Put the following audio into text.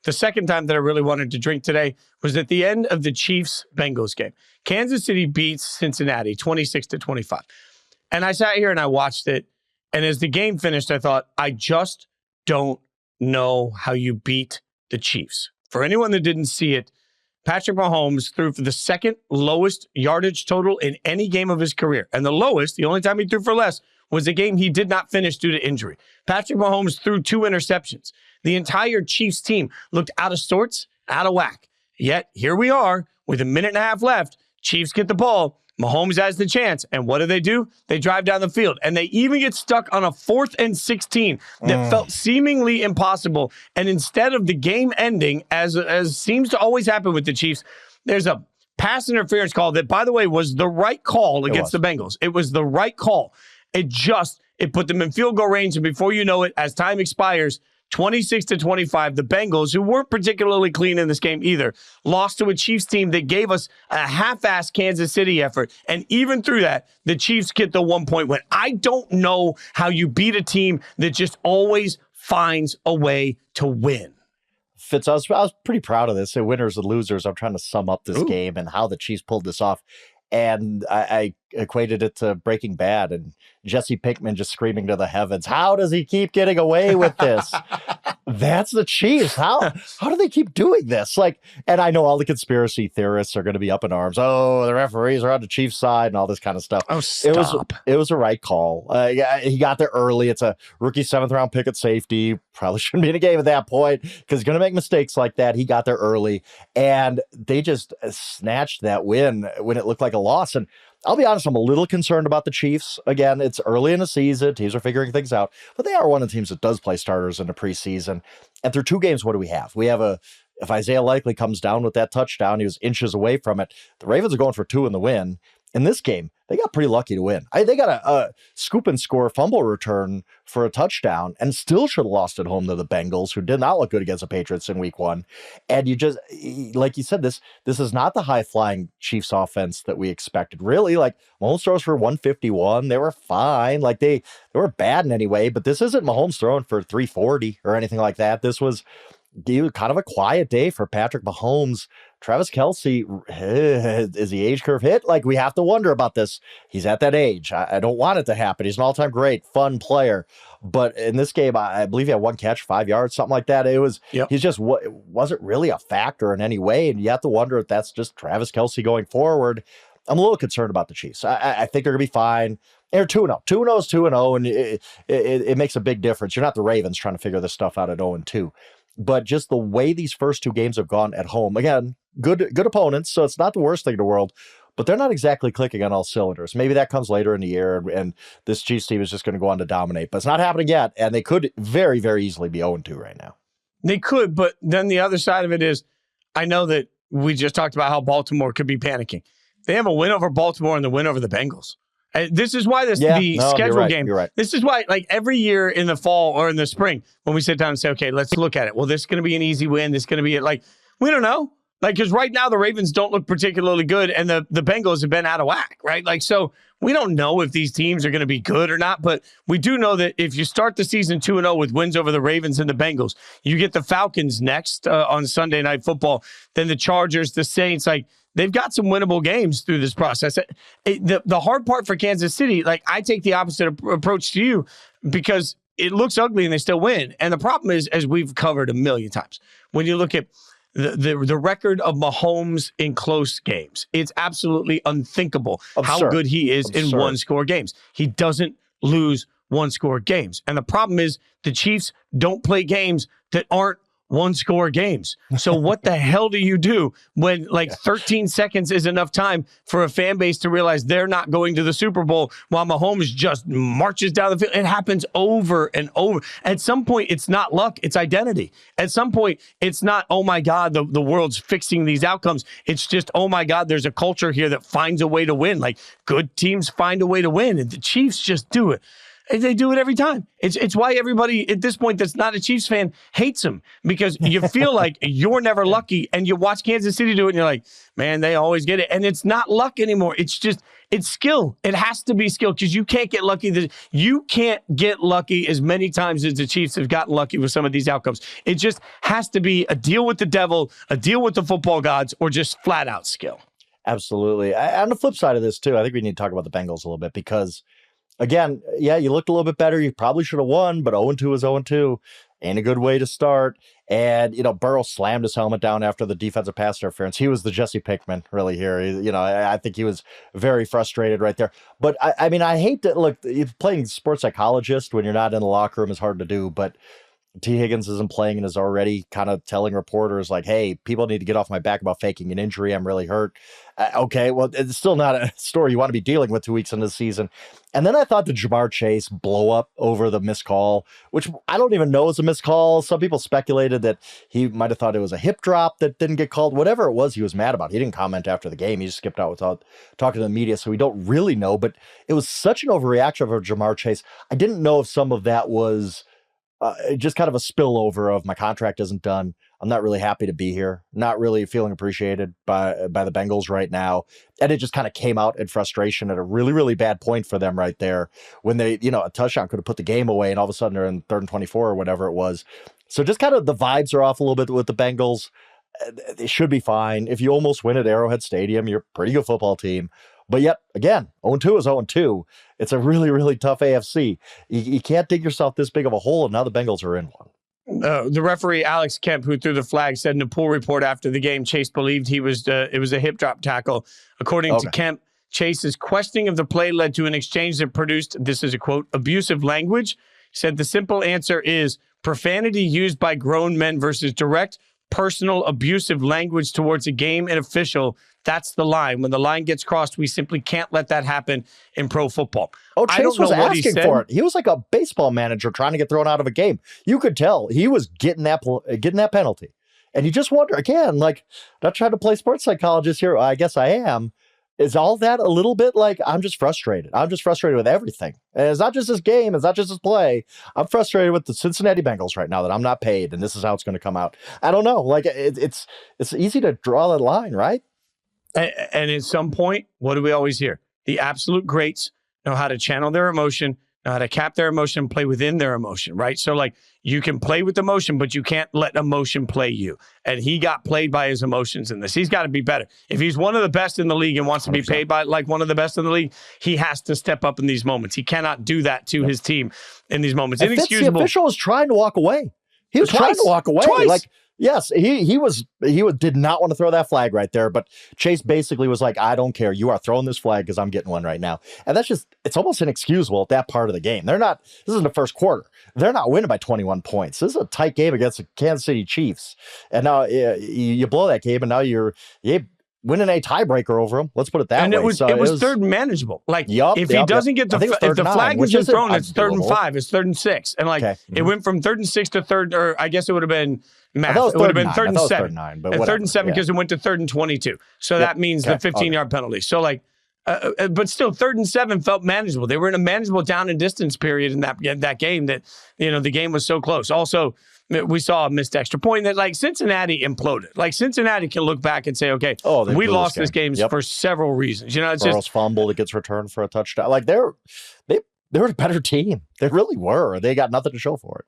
The second time that I really wanted to drink today was at the end of the Chiefs-Bengals game. Kansas City beats Cincinnati 26-25. And I sat here and I watched it. And as the game finished, I thought, I just don't know how you beat the Chiefs. For anyone that didn't see it, Patrick Mahomes threw for the second lowest yardage total in any game of his career. And the lowest, the only time he threw for less, was a game he did not finish due to injury. Patrick Mahomes threw 2 interceptions. The entire Chiefs team looked out of sorts, out of whack. Yet, here we are, with a minute and a half left. Chiefs get the ball. Mahomes has the chance. And what do? They drive down the field. And they even get stuck on a 4th and 16 that felt seemingly impossible. And instead of the game ending, as seems to always happen with the Chiefs, there's a pass interference call that, by the way, was the right call against the Bengals. It was the right call. It put them in field goal range. And before you know it, as time expires, 26-25, the Bengals, who weren't particularly clean in this game either, lost to a Chiefs team that gave us a half-assed Kansas City effort. And even through that, the Chiefs get the 1-point win. I don't know how you beat a team that just always finds a way to win. Fitz, I was pretty proud of this. Say winners and losers. I'm trying to sum up this game and how the Chiefs pulled this off. And I equated it to Breaking Bad and Jesse Pinkman just screaming to the heavens, how does he keep getting away with this? That's the Chiefs. How do they keep doing this? And I know all the conspiracy theorists are going to be up in arms. Oh, the referees are on the Chiefs side and all this kind of stuff. Oh, stop. It was a right call. He got there early. It's a rookie 7th round pick at safety. Probably shouldn't be in a game at that point because he's going to make mistakes like that. He got there early and they just snatched that win when it looked like a loss. And I'll be honest, I'm a little concerned about the Chiefs. Again, it's early in the season. Teams are figuring things out, but they are one of the teams that does play starters in the preseason. And through 2 games, what do we have? We have if Isaiah Likely comes down with that touchdown, he was inches away from it. The Ravens are going for 2 in the win. In this game, they got pretty lucky to win. They got a scoop and score fumble return for a touchdown and still should have lost at home to the Bengals, who did not look good against the Patriots in week 1. And you just, like you said, this is not the high-flying Chiefs offense that we expected. Really, Mahomes throws for 151. They were fine. They were bad in any way, but this isn't Mahomes throwing for 340 or anything like that. This was kind of a quiet day for Patrick Mahomes. Travis Kelce, is the age curve hit? We have to wonder about this. He's at that age. I don't want it to happen. He's an all-time great, fun player. But in this game, I believe he had 1 catch, 5 yards, something like that. He's just wasn't really a factor in any way. And you have to wonder if that's just Travis Kelce going forward. I'm a little concerned about the Chiefs. I think they're going to be fine. They're 2-0. 2-0 is 2-0, and it makes a big difference. You're not the Ravens trying to figure this stuff out at 0-2. But just the way these first 2 games have gone at home, again, good opponents, so it's not the worst thing in the world, but they're not exactly clicking on all cylinders. Maybe that comes later in the year, and this Chiefs team is just going to go on to dominate. But it's not happening yet, and they could very, very easily be 0-2 right now. They could, but then the other side of it is, I know that we just talked about how Baltimore could be panicking. They have a win over Baltimore and the win over the Bengals. This is why the schedule game. You're right. This is why, every year in the fall or in the spring, when we sit down and say, okay, let's look at it. Well, this is going to be an easy win. This is going to be it. We don't know. Because right now the Ravens don't look particularly good, and the Bengals have been out of whack, right? So we don't know if these teams are going to be good or not, but we do know that if you start the season 2-0 with wins over the Ravens and the Bengals, you get the Falcons next on Sunday Night Football, then the Chargers, the Saints, they've got some winnable games through this process. The hard part for Kansas City, I take the opposite approach to you because it looks ugly and they still win. And the problem is, as we've covered a million times, when you look at the record of Mahomes in close games, it's absolutely unthinkable how good he is in 1-score games. He doesn't lose 1-score games. And the problem is the Chiefs don't play games that aren't 1-score games. So what the hell do you do when 13 seconds is enough time for a fan base to realize they're not going to the Super Bowl while Mahomes just marches down the field? It happens over and over. At some point, it's not luck, it's identity. At some point, it's not, oh my God, the world's fixing these outcomes. It's just, oh my God, there's a culture here that finds a way to win. Good teams find a way to win, and the Chiefs just do it. And they do it every time. It's why everybody at this point that's not a Chiefs fan hates them, because you feel like you're never lucky, and you watch Kansas City do it and you're like, man, they always get it. And it's not luck anymore. It's skill. It has to be skill, because you can't get lucky. You can't get lucky as many times as the Chiefs have gotten lucky with some of these outcomes. It just has to be a deal with the devil, a deal with the football gods, or just flat out skill. Absolutely. On the flip side of this, too, I think we need to talk about the Bengals a little bit, because again, yeah, you looked a little bit better. You probably should have won, but 0-2 is 0-2. Ain't a good way to start. And, Burrow slammed his helmet down after the defensive pass interference. He was the Jesse Pinkman really here. I think he was very frustrated right there. But, I mean, I hate to, look, playing sports psychologist when you're not in the locker room is hard to do, but T. Higgins isn't playing and is already kind of telling reporters like, hey, people need to get off my back about faking an injury. I'm really hurt. Okay, well, it's still not a story you want to be dealing with 2 weeks into the season. And then I thought the Jamar Chase blow up over the missed call, which I don't even know is a missed call. Some people speculated that he might have thought it was a hip drop that didn't get called. Whatever it was, he was mad about. He didn't comment after the game. He just skipped out without talking to the media, so we don't really know. But it was such an overreaction for Jamar Chase. I didn't know if some of that was just kind of a spillover of my contract isn't done. I'm not really happy to be here. Not really feeling appreciated by the Bengals right now. And it just kind of came out in frustration at a really, really bad point for them right there when they, a touchdown could have put the game away, and all of a sudden they're in 3rd and 24 or whatever it was. So just kind of the vibes are off a little bit with the Bengals. They should be fine. If you almost win at Arrowhead Stadium, you're a pretty good football team. But yet, again, 0-2 is 0-2. It's a really, really tough AFC. You can't dig yourself this big of a hole, and now the Bengals are in one. The referee, Alex Kemp, who threw the flag, said in a pool report after the game, Chase believed it was a hip drop tackle. According to Kemp, Chase's questioning of the play led to an exchange that produced, this is a quote, abusive language. He said the simple answer is profanity used by grown men versus direct, personal, abusive language towards a game and official. That's the line. When the line gets crossed, we simply can't let that happen in pro football. Oh, Chase was asking for it. He was like a baseball manager trying to get thrown out of a game. You could tell he was getting that penalty. And you just wonder, again, like, not trying to play sports psychologist here. I guess I am. Is all that a little bit like, I'm just frustrated. I'm just frustrated with everything. And it's not just this game. It's not just this play. I'm frustrated with the Cincinnati Bengals right now that I'm not paid, and this is how it's going to come out. I don't know. Like, it's easy to draw that line, right? And at some point, what do we always hear? The absolute greats know how to channel their emotion, know how to cap their emotion, and play within their emotion, right? So, like, you can play with emotion, but you can't let emotion play you. And he got played by his emotions in this. He's got to be better. If he's one of the best in the league and wants to be paid by like one of the best in the league, he has to step up in these moments. He cannot do that to his team in these moments. And Inexcusable. The official was trying to walk away. He was trying to walk away. Twice. Like, yes, he did not want to throw that flag right there, but Chase basically was like, I don't care. You are throwing this flag because I'm getting one right now. And it's almost inexcusable at that part of the game. This isn't the first quarter. They're not winning by 21 points. This is a tight game against the Kansas City Chiefs. And now you blow that game, and now you're winning a tiebreaker over them. Let's put it that way. And it was 3rd and manageable. Like, if he doesn't get if the flag isn't thrown, it's 3rd and 5, it's 3rd and 6. And it went from 3rd and 6 to 3rd, or I guess it would have been math. It would have been 3rd and 7. 3rd and 7 because it went to 3rd and 22. So that means the 15-yard penalty. So but still 3rd and 7 felt manageable. They were in a manageable down and distance period in that game that, the game was so close. Also, we saw a missed extra point that, like, Cincinnati imploded. Like, Cincinnati can look back and say, okay, we lost this game for several reasons. It's Burrow's just fumble that gets returned for a touchdown. Like, they were a better team. They really were. They got nothing to show for it.